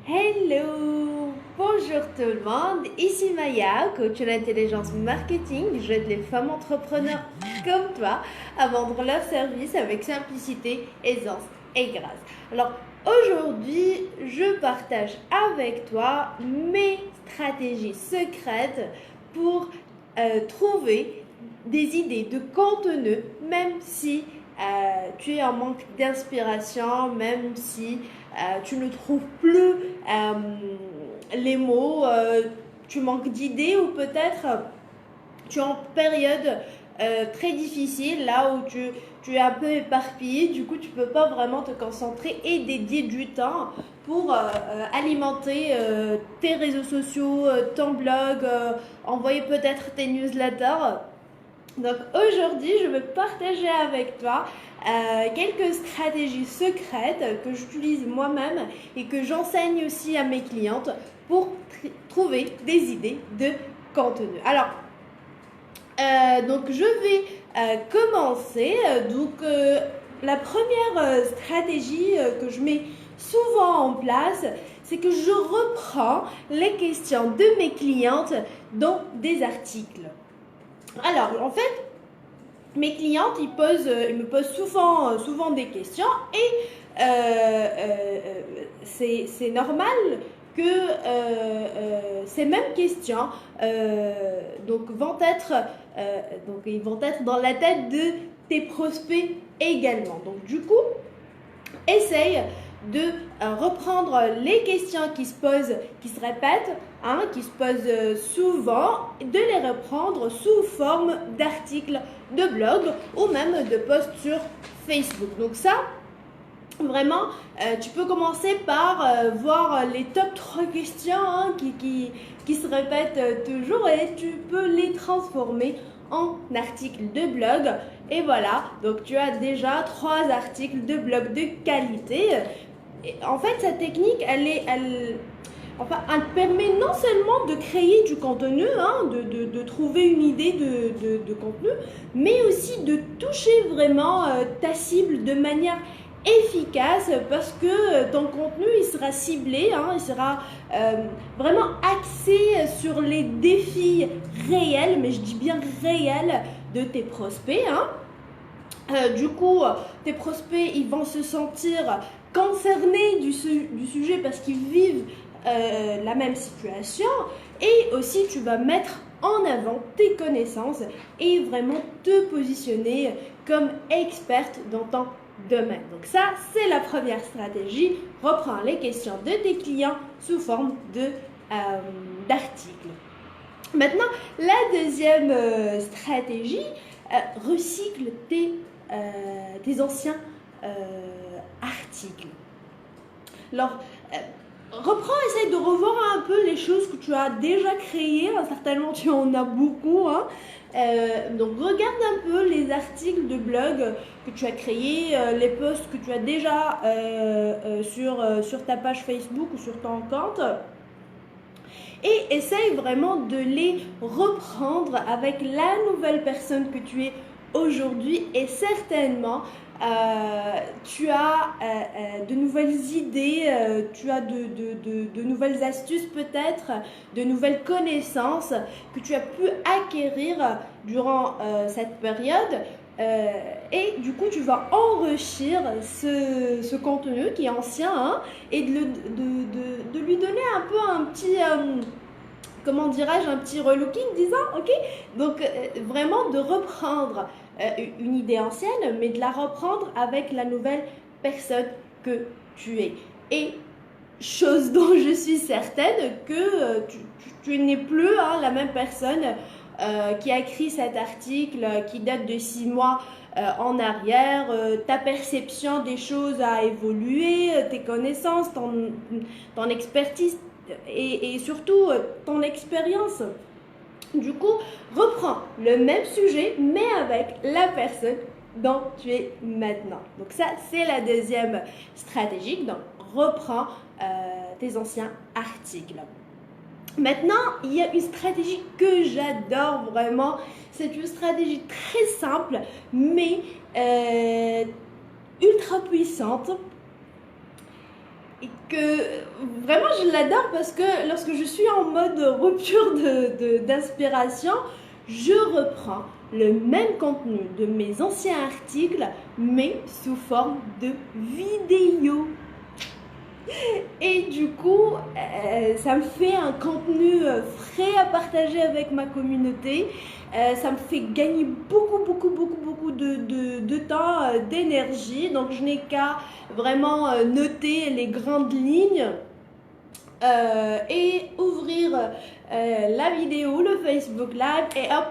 Hello! Bonjour tout le monde, ici Maya, coach en intelligence marketing. J'aide les femmes entrepreneurs comme toi à vendre leurs services avec simplicité, aisance et grâce. Alors aujourd'hui, je partage avec toi mes stratégies secrètes pour trouver des idées de contenu, même si tu es en manque d'inspiration, même si tu ne trouves plus les mots, tu manques d'idées ou peut-être tu es en période très difficile, là où tu es un peu éparpillé, du coup tu ne peux pas vraiment te concentrer et dédier du temps pour alimenter tes réseaux sociaux, ton blog, envoyer peut-être tes newsletters. Donc aujourd'hui, je vais partager avec toi quelques stratégies secrètes que j'utilise moi-même et que j'enseigne aussi à mes clientes pour trouver des idées de contenu. Alors, donc je vais commencer. La première stratégie que je mets souvent en place, c'est que je reprends les questions de mes clientes dans des articles. Alors, en fait, mes clientes, ils me posent souvent des questions et c'est normal que ces mêmes questions ils vont être dans la tête de tes prospects également. Donc, du coup, essaye de reprendre les questions qui se posent, qui se répètent, qui se posent souvent, de les reprendre sous forme d'articles de blog ou même de posts sur Facebook. Donc ça, vraiment, tu peux commencer par voir les top 3 questions qui se répètent toujours et tu peux les transformer en articles de blog. Et voilà, donc tu as déjà 3 articles de blog de qualité. Et en fait, cette technique, elle permet non seulement de créer du contenu, de trouver une idée de contenu, mais aussi de toucher vraiment ta cible de manière efficace parce que ton contenu il sera ciblé, il sera vraiment axé sur les défis réels, mais je dis bien réels de tes prospects. Du coup, tes prospects ils vont se sentir concernés du sujet parce qu'ils vivent la même situation et aussi tu vas mettre en avant tes connaissances et vraiment te positionner comme experte dans ton domaine. Donc ça, c'est la première stratégie. Reprends les questions de tes clients sous forme d'articles. Maintenant, la deuxième stratégie, recycle tes anciens articles. Alors, essaye de revoir un peu les choses que tu as déjà créées. Certainement, tu en as beaucoup. Donc, regarde un peu les articles de blog que tu as créés, les posts que tu as déjà sur ta page Facebook ou sur ton compte. Et essaye vraiment de les reprendre avec la nouvelle personne que tu es aujourd'hui et certainement tu as de nouvelles idées, tu as de nouvelles astuces peut-être, de nouvelles connaissances que tu as pu acquérir durant cette période. Et du coup, tu vas enrichir ce contenu qui est ancien et de lui donner un peu un petit, comment dirais-je, un petit relooking, disons, ok. Donc, vraiment de reprendre une idée ancienne, mais de la reprendre avec la nouvelle personne que tu es. Et chose dont je suis certaine que tu n'es plus la même personne qui a écrit cet article qui date de 6 mois en arrière. Ta perception des choses a évolué, tes connaissances, ton expertise et surtout ton expérience. Du coup, reprends le même sujet mais avec la personne dont tu es maintenant. Donc ça, c'est la deuxième stratégie. Donc, reprends tes anciens articles. Maintenant, il y a une stratégie que j'adore vraiment. C'est une stratégie très simple, mais ultra puissante. et que vraiment je l'adore parce que lorsque je suis en mode rupture d'inspiration, je reprends le même contenu de mes anciens articles, mais sous forme de vidéo. Et du coup, ça me fait un contenu frais à partager avec ma communauté. Ça me fait gagner beaucoup de temps, d'énergie. Donc, je n'ai qu'à vraiment noter les grandes lignes et ouvrir la vidéo, le Facebook Live et hop,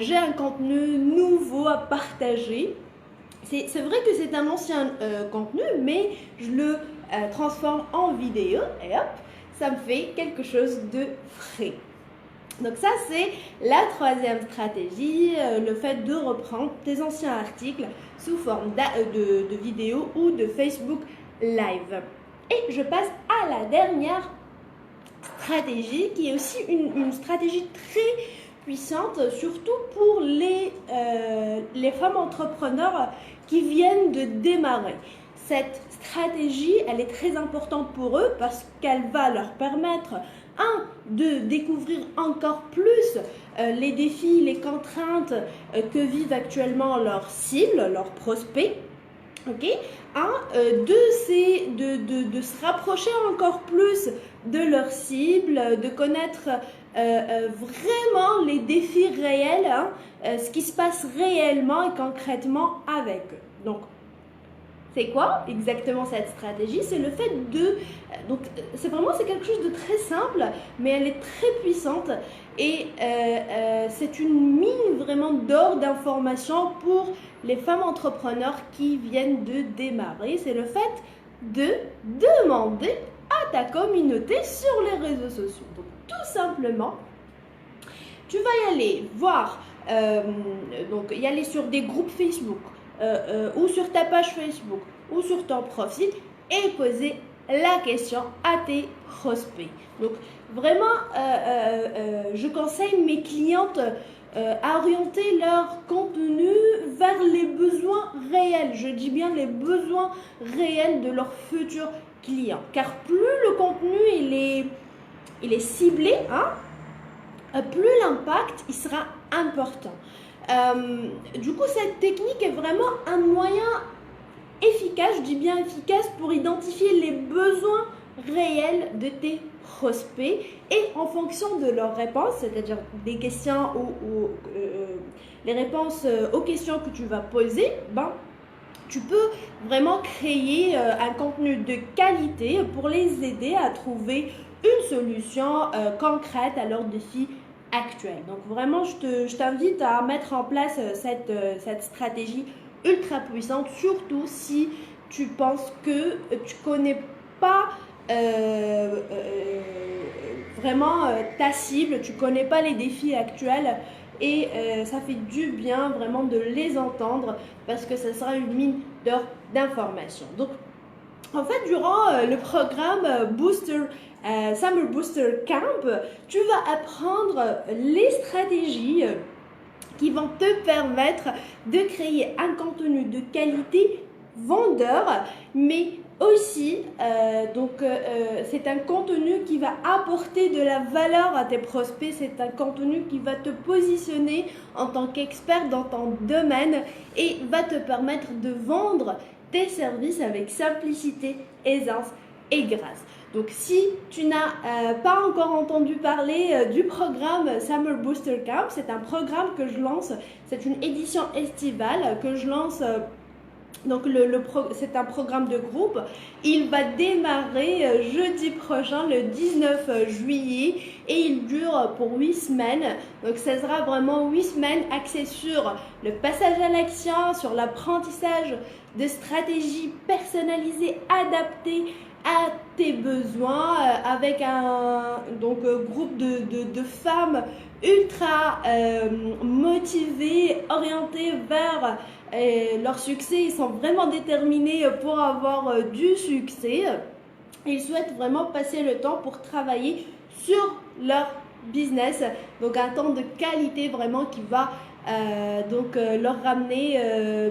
j'ai un contenu nouveau à partager. C'est vrai que c'est un ancien contenu, mais je le transforme en vidéo et hop, ça me fait quelque chose de frais. Donc ça, c'est la troisième stratégie, le fait de reprendre tes anciens articles sous forme de vidéo ou de Facebook Live. Et je passe à la dernière stratégie, qui est aussi une stratégie très puissante, surtout pour les femmes entrepreneurs qui viennent de démarrer. Cette stratégie, elle est très importante pour eux parce qu'elle va leur permettre, de découvrir encore plus les défis, les contraintes que vivent actuellement leurs cibles, leurs prospects. Ok, de se rapprocher encore plus de leur cible, de connaître vraiment les défis réels, ce qui se passe réellement et concrètement avec eux. Donc, c'est quoi exactement cette stratégie? C'est le fait de... Donc, c'est quelque chose de très simple, mais elle est très puissante et c'est une mine vraiment d'or d'informations pour les femmes entrepreneurs qui viennent de démarrer. C'est le fait de demander à ta communauté sur les réseaux sociaux. Donc, tout simplement, tu vas y aller voir, donc y aller sur des groupes Facebook, ou sur ta page Facebook ou sur ton profil et poser la question à tes prospects. Donc vraiment, je conseille mes clientes à orienter leur contenu vers les besoins réels. Je dis bien les besoins réels de leurs futurs clients. Car plus le contenu il est ciblé, plus l'impact il sera important. Du coup, cette technique est vraiment un moyen efficace, je dis bien efficace, pour identifier les besoins réels de tes prospects et en fonction de leurs réponses, c'est-à-dire des questions ou les réponses aux questions que tu vas poser, tu peux vraiment créer un contenu de qualité pour les aider à trouver une solution concrète à leurs défis actuels. Donc vraiment, je t'invite à mettre en place cette stratégie ultra puissante, surtout si tu penses que tu connais pas vraiment ta cible, tu connais pas les défis actuels et ça fait du bien vraiment de les entendre parce que ça sera une mine d'or d'informations. Donc en fait, durant le programme Summer Booster Camp, tu vas apprendre les stratégies qui vont te permettre de créer un contenu de qualité vendeur, mais aussi, c'est un contenu qui va apporter de la valeur à tes prospects, c'est un contenu qui va te positionner en tant qu'expert dans ton domaine et va te permettre de vendre tes services avec simplicité, aisance et grâce. Donc si tu n'as pas encore entendu parler du programme Summer Booster Camp, c'est un programme que je lance, c'est une édition estivale que je lance. Donc c'est un programme de groupe. Il va démarrer jeudi prochain, le 19 juillet, et il dure pour 8 semaines. Donc ça sera vraiment 8 semaines axées sur le passage à l'action, sur l'apprentissage de stratégies personnalisées, adaptées à tes besoins, avec un groupe de femmes ultra motivées, orientées vers leur succès. Ils sont vraiment déterminés pour avoir du succès. Ils souhaitent vraiment passer le temps pour travailler sur leur business. Donc un temps de qualité vraiment qui va leur ramener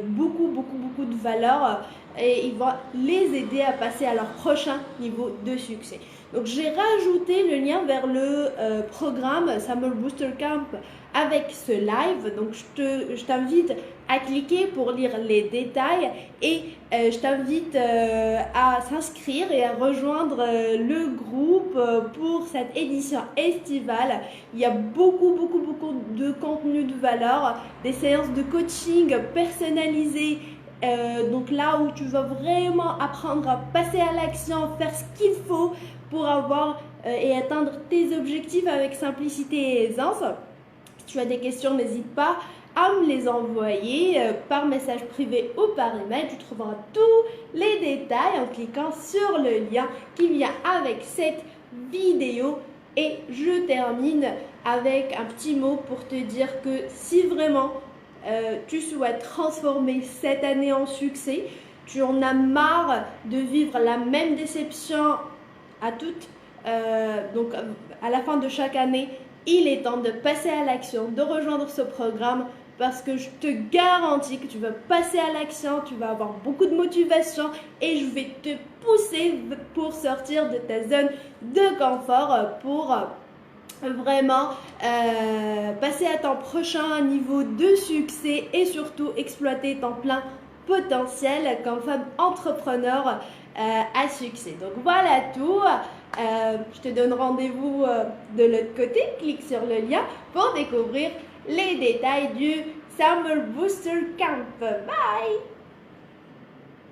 beaucoup de valeur et il va les aider à passer à leur prochain niveau de succès. Donc j'ai rajouté le lien vers le programme Summer Booster Camp avec ce live. Donc je t'invite à cliquer pour lire les détails et je t'invite à s'inscrire et à rejoindre le groupe pour cette édition estivale. Il y a beaucoup de contenu de valeur, des séances de coaching personnalisées. Donc là où tu vas vraiment apprendre à passer à l'action, faire ce qu'il faut pour avoir et atteindre tes objectifs avec simplicité et aisance. Si tu as des questions, n'hésite pas à me les envoyer par message privé ou par email. Tu trouveras tous les détails en cliquant sur le lien qui vient avec cette vidéo. Et je termine avec un petit mot pour te dire que si vraiment tu souhaites transformer cette année en succès, tu en as marre de vivre la même déception à toutes, donc à la fin de chaque année, il est temps de passer à l'action, de rejoindre ce programme parce que je te garantis que tu vas passer à l'action, tu vas avoir beaucoup de motivation et je vais te pousser pour sortir de ta zone de confort pour vraiment passer à ton prochain niveau de succès et surtout exploiter ton plein potentiel comme femme entrepreneur à succès. Donc voilà tout. Je te donne rendez-vous de l'autre côté. Clique sur le lien pour découvrir les détails du Summer Booster Camp. Bye!